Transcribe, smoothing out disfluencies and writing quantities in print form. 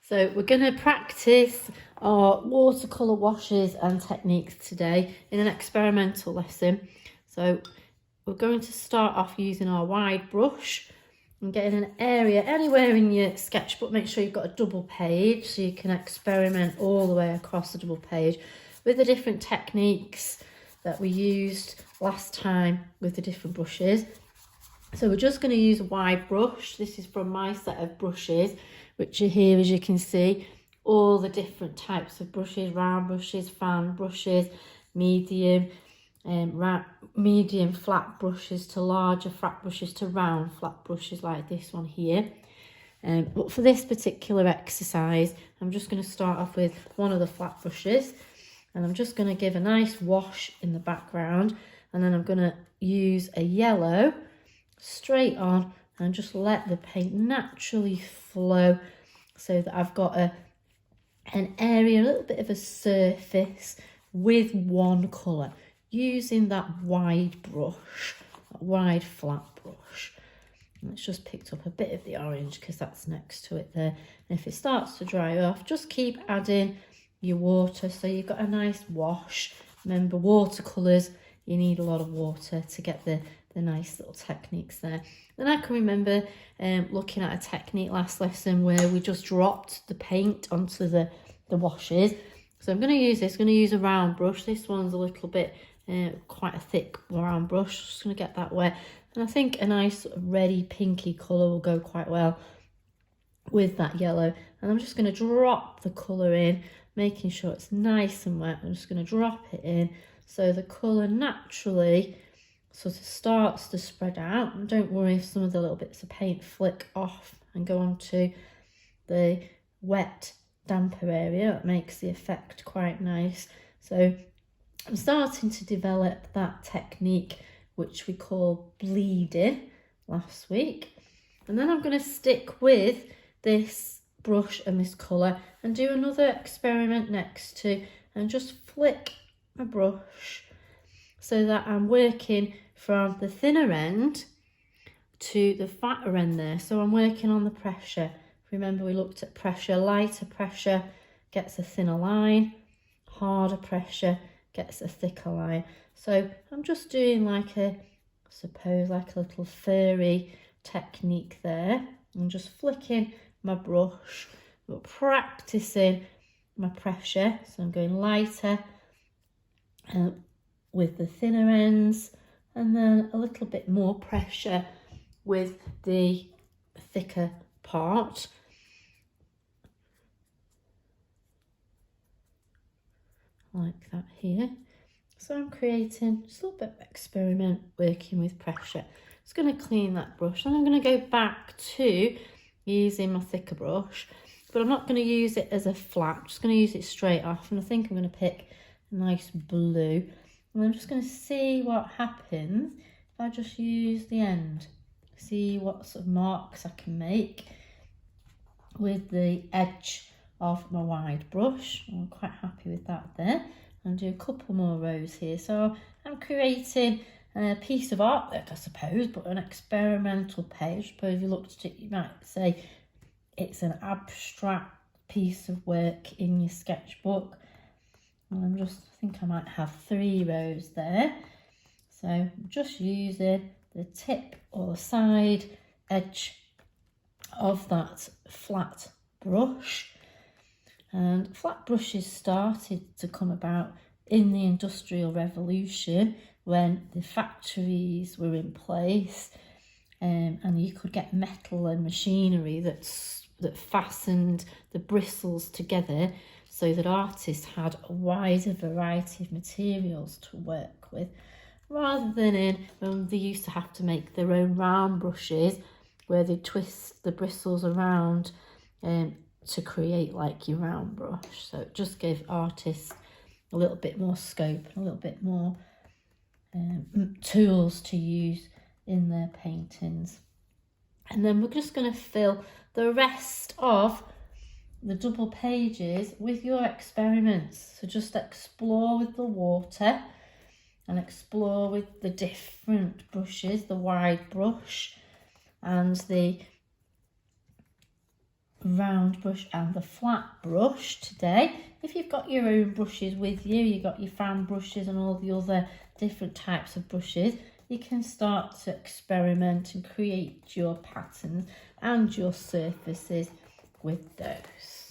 So we're going to practice our watercolour washes and techniques today in an experimental lesson. So we're going to start off using our wide brush and getting an area anywhere in your sketchbook. Make sure you've got a double page so you can experiment all the way across the double page with the different techniques that we used last time with the different brushes. So we're just going to use a wide brush. This is from my set of brushes, which are here, as you can see, all the different types of brushes: round brushes, fan brushes, medium flat brushes to larger flat brushes to round flat brushes like this one here. But for this particular exercise, I'm just going to start off with one of the flat brushes, and I'm just going to give a nice wash in the background, and then I'm going to use a yellow straight on and just let the paint naturally flow so that I've got an area, a little bit of a surface with one colour, using that wide brush, that wide flat brush. And it's just picked up a bit of the orange because that's next to it there. And if it starts to dry off, just keep adding your water so you've got a nice wash. Remember, watercolours, you need a lot of water to get the nice little techniques there. Then I can remember looking at a technique last lesson where we just dropped the paint onto the washes. So I'm going to use this. I'm going to use a round brush. This one's a little bit quite a thick round brush. Just going to get that wet. And I think a nice reddy pinky colour will go quite well with that yellow. And I'm just going to drop the colour in, making sure it's nice and wet. I'm just going to drop it in so the colour naturally sort of starts to spread out. And don't worry if some of the little bits of paint flick off and go onto the wet, damper area. It makes the effect quite nice. So I'm starting to develop that technique which we call bleeding last week. And then I'm going to stick with this brush and this colour and do another experiment next to, and just flick my brush so that I'm working from the thinner end to the fatter end there. So I'm working on the pressure. Remember, we looked at pressure. Lighter pressure gets a thinner line, harder pressure gets a thicker line. So I'm just doing like a, I suppose, like a little furry technique there. I'm just flicking my brush, but practicing my pressure. So I'm going lighter with the thinner ends, and then a little bit more pressure with the thicker part. Like that here. So I'm creating just a little bit of experiment working with pressure. Just going to clean that brush, and I'm going to go back to using my thicker brush, but I'm not going to use it as a flat. I'm just going to use it straight off, and I think I'm going to pick a nice blue, and I'm just going to see what happens if I just use the end. See what sort of marks I can make with the edge of my wide brush. I'm quite happy with that there. I'll do a couple more rows here. So I'm creating a piece of artwork, I suppose, but an experimental page. I suppose if you looked at it, you might say it's an abstract piece of work in your sketchbook. And I think I might have 3 rows there. So I'm just using the tip or the side edge of that flat brush. And flat brushes started to come about in the Industrial Revolution when the factories were in place, and you could get metal and machinery that fastened the bristles together so that artists had a wider variety of materials to work with, rather than when they used to have to make their own round brushes where they twist the bristles around to create like your round brush. So it just gave artists a little bit more scope and a little bit more tools to use in their paintings. And then we're just going to fill the rest of the double pages with your experiments. So just explore with the water and explore with the different brushes, the wide brush and the round brush and the flat brush today. If you've got your own brushes with you, you've got your fan brushes and all the other different types of brushes, you can start to experiment and create your patterns and your surfaces with those.